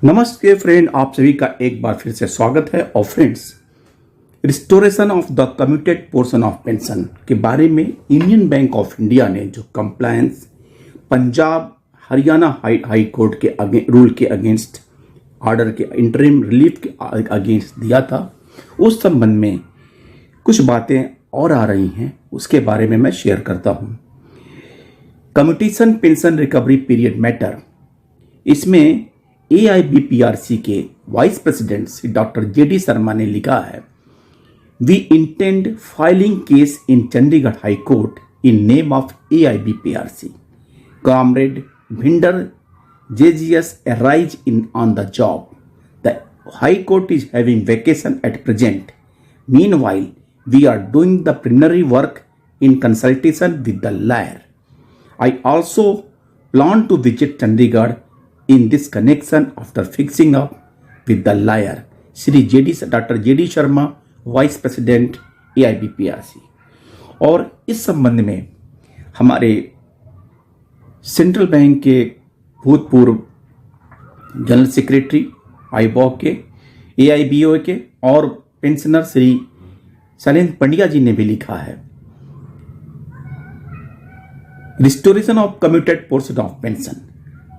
नमस्ते फ्रेंड, आप सभी का एक बार फिर से स्वागत है। और friends, restoration of the commuted portion of pension के बारे में यूनियन बैंक ऑफ इंडिया ने जो compliance Punjab Haryana high court के रूल के अगेंस्ट ऑर्डर के इंटरिम रिलीफ के अगेंस्ट दिया था, उस संबंध में कुछ बातें और आ रही हैं, उसके बारे में मैं शेयर करता हूं। Commutation pension recovery period matter, इसमें AIBPRC के vice president Shri doctor JD Sharma ने लिखा है, we intend filing case in Chandigarh high court in name of AIBPRC. Comrade Bhinder JGS arise on the job. The High Court is having vacation at present. Meanwhile, we are doing the preliminary work in consultation with the lawyer. I also plan to visit Chandigarh in this connection after fixing up with the lawyer. Shri doctor JD Sharma, vice president AIBPRC। और इस संबंध में हमारे central bank के भूतपूर्व general secretary IBOC के, AIBO के और पेंशनर श्री शैलेंद्र पंड्या जी ने भी लिखा है, restoration of commuted portion of pension.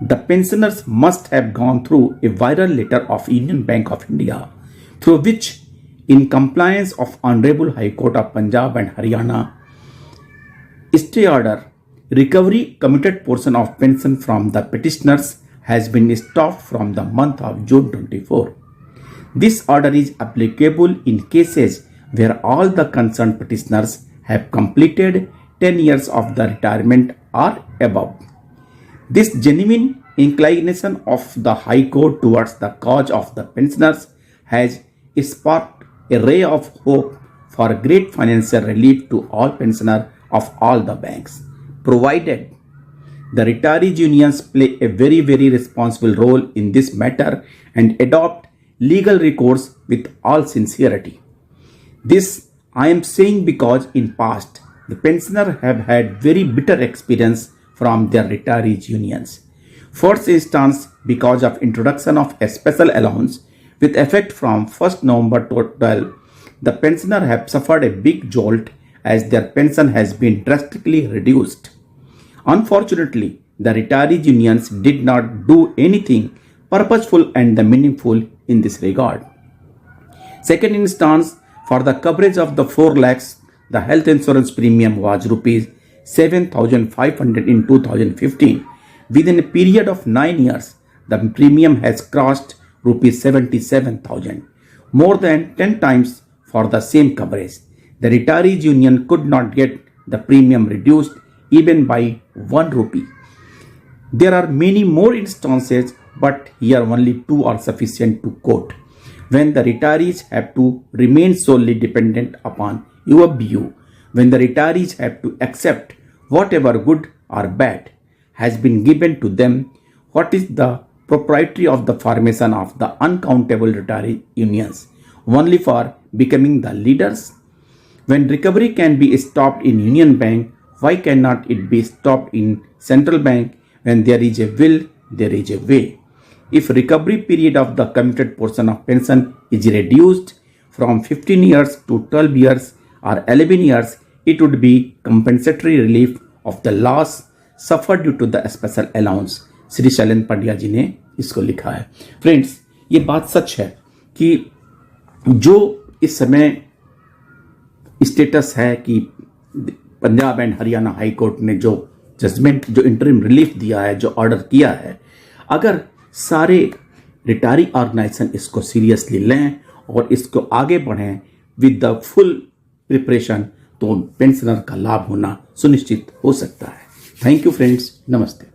The pensioners must have gone through a viral letter of Union Bank of India, through which, in compliance of Honorable High Court of Punjab and Haryana stay order, recovery commuted portion of pension from the petitioners has been stopped from the month of June 24. This order is applicable in cases where all the concerned petitioners have completed 10 years of the retirement or above. This genuine inclination of the High Court towards the cause of the pensioners has sparked a ray of hope for great financial relief to all pensioners of all the banks, provided the retirees unions play a very responsible role in this matter and adopt legal recourse with all sincerity. This I am saying because in past the pensioners have had very bitter experience from their retirees unions. First instance, because of introduction of a special allowance with effect from 1st November 12, the pensioner have suffered a big jolt as their pension has been drastically reduced. Unfortunately, the retirees unions did not do anything purposeful and meaningful in this regard. Second instance, for the coverage of the 4 lakhs, the health insurance premium was rupees 7,500 in 2015. Within a period of 9 years, the premium has crossed rupees 77,000, more than 10 times for the same coverage. The retirees union could not get the premium reduced even by 1 rupee. There are many more instances, but here only 2 are sufficient to quote. When the retirees have to remain solely dependent upon UFBU, when the retirees have to accept whatever good or bad has been given to them, what is the propriety of the formation of the uncountable retiree unions only for becoming the leaders? When recovery can be stopped in Union Bank, why cannot it be stopped in Central Bank? When there is a will, there is a way. If recovery period of the commuted portion of pension is reduced from 15 years to 12 years or 11 years, it would be compensatory relief of the loss suffered due to the special allowance. Shri Shailendra Pandya ji ने इसको लिखा है। Friends, ये बात सच है कि जो इस समय स्टेटस है कि Punjab and Haryana high court ने जो जजमेंट, जो इंटरिम रिलीफ दिया है, जो ऑर्डर किया है, अगर सारे रिटायरी ऑर्गेनाइजेशन इसको सीरियसली लें और इसको आगे बढ़ें विद द फुल प्रिपरेशन, तो पेंशनर का लाभ होना सुनिश्चित हो सकता है। थैंक यू फ्रेंड्स, नमस्ते।